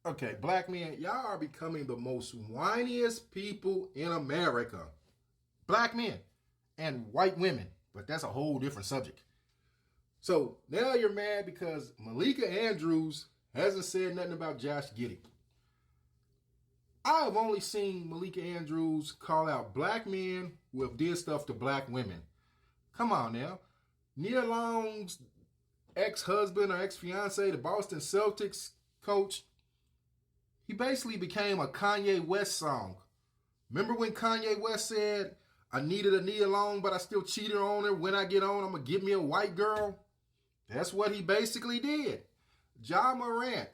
Okay, black men, y'all are becoming the most whiniest people in America. Black men and white women, but that's a whole different subject. So now you're mad because Malika Andrews hasn't said nothing about Josh Giddey. I have only seen Malika Andrews call out black men who have did stuff to black women. Come on now. Nia Long's ex-husband or ex-fiance, the Boston Celtics coach, he basically became a Kanye West song. Remember when Kanye West said, I needed a Nia Long, but I still cheated on her. When I get on, I'm going to give me a white girl. That's what he basically did. Ja Morant.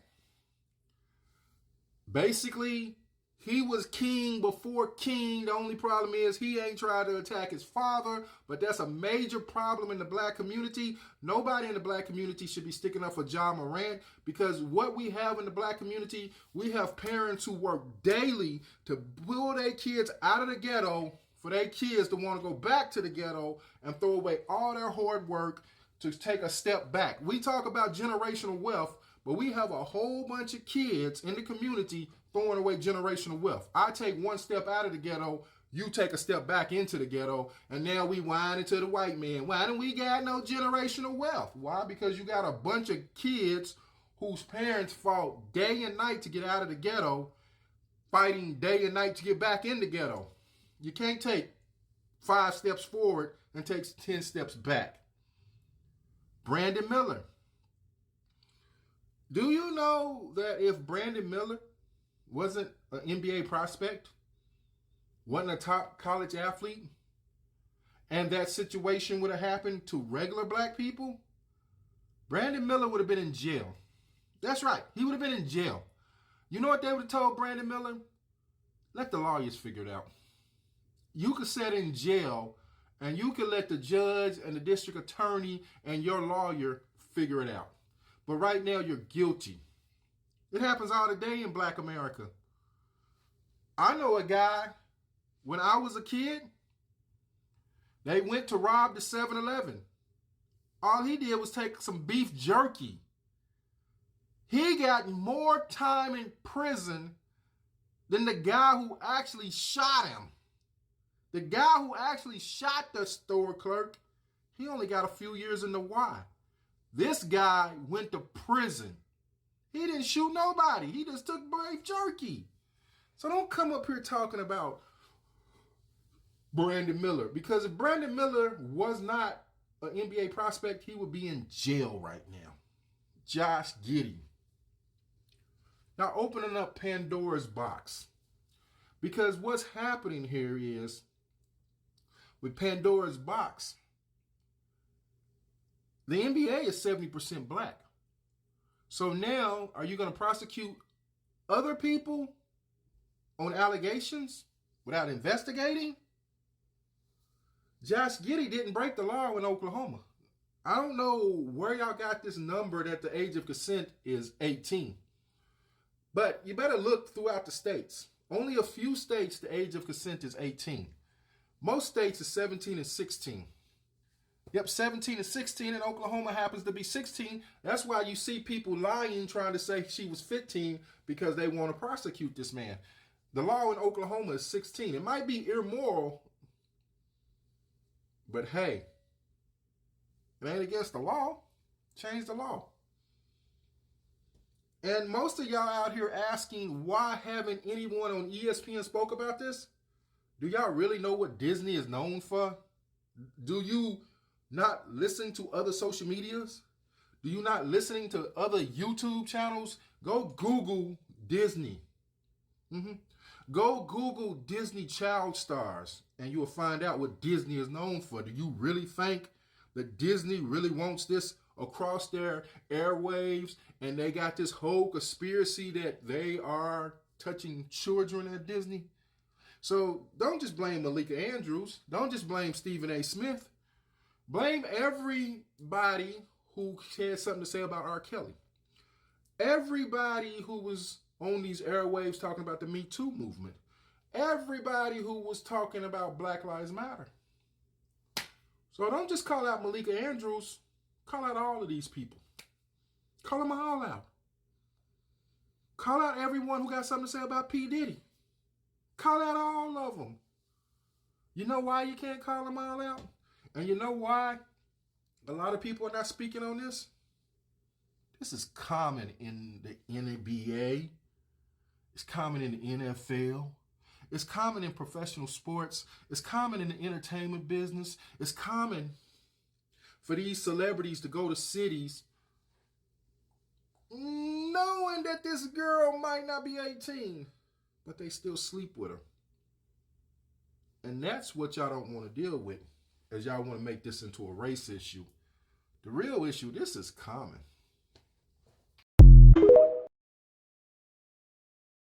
Basically, he was king before king. The only problem is he ain't tried to attack his father, but that's a major problem in the black community. Nobody in the black community should be sticking up for Ja Morant because what we have in the black community, we have parents who work daily to pull their kids out of the ghetto for their kids to want to go back to the ghetto and throw away all their hard work to take a step back. We talk about generational wealth, but we have a whole bunch of kids in the community throwing away generational wealth. I take one step out of the ghetto, you take a step back into the ghetto, and now we whining to the white man. Why don't we got no generational wealth? Why? Because you got a bunch of kids whose parents fought day and night to get out of the ghetto, fighting day and night to get back in the ghetto. You can't take 5 steps forward and take 10 steps back. Brandon Miller. Do you know that if Brandon Miller wasn't an NBA prospect, wasn't a top college athlete, and that situation would have happened to regular black people, Brandon Miller would have been in jail. That's right, he would have been in jail. You know what they would have told Brandon Miller? Let the lawyers figure it out. You could sit in jail and you can let the judge and the district attorney and your lawyer figure it out. But right now, you're guilty. It happens all the day in black America. I know a guy, when I was a kid, they went to rob the 7-Eleven. All he did was take some beef jerky. He got more time in prison than the guy who actually shot him. The guy who actually shot the store clerk, he only got a few years in the Y. This guy went to prison. He didn't shoot nobody. He just took beef jerky. So don't come up here talking about Brandon Miller. Because if Brandon Miller was not an NBA prospect, he would be in jail right now. Josh Giddey. Now opening up Pandora's box. Because what's happening here is, with Pandora's box, the NBA is 70% black. So now, are you going to prosecute other people on allegations without investigating? Josh Giddey didn't break the law in Oklahoma. I don't know where y'all got this number that the age of consent is 18. But you better look throughout the states. Only a few states the age of consent is 18. Most states is 17 and 16. Yep, 17 and 16, and Oklahoma happens to be 16. That's why you see people lying, trying to say she was 15 because they want to prosecute this man. The law in Oklahoma is 16. It might be immoral, but hey, it ain't against the law. Change the law. And most of y'all out here asking, why haven't anyone on ESPN spoke about this? Do y'all really know what Disney is known for? Do you not listen to other social medias? Do you not listening to other YouTube channels? Go Google Disney. Go Google Disney child stars and you will find out what Disney is known for. Do you really think that Disney really wants this across their airwaves and they got this whole conspiracy that they are touching children at Disney? So don't just blame Malika Andrews. Don't just blame Stephen A. Smith. Blame everybody who had something to say about R. Kelly. Everybody who was on these airwaves talking about the Me Too movement. Everybody who was talking about Black Lives Matter. So don't just call out Malika Andrews. Call out all of these people. Call them all out. Call out everyone who got something to say about P. Diddy. Call out all of them. You know why you can't call them all out? And you know why a lot of people are not speaking on this? This is common in the NBA. It's common in the NFL. It's common in professional sports. It's common in the entertainment business. It's common for these celebrities to go to cities knowing that this girl might not be 18, but they still sleep with her. And that's what y'all don't want to deal with, as y'all want to make this into a race issue. The real issue, this is common.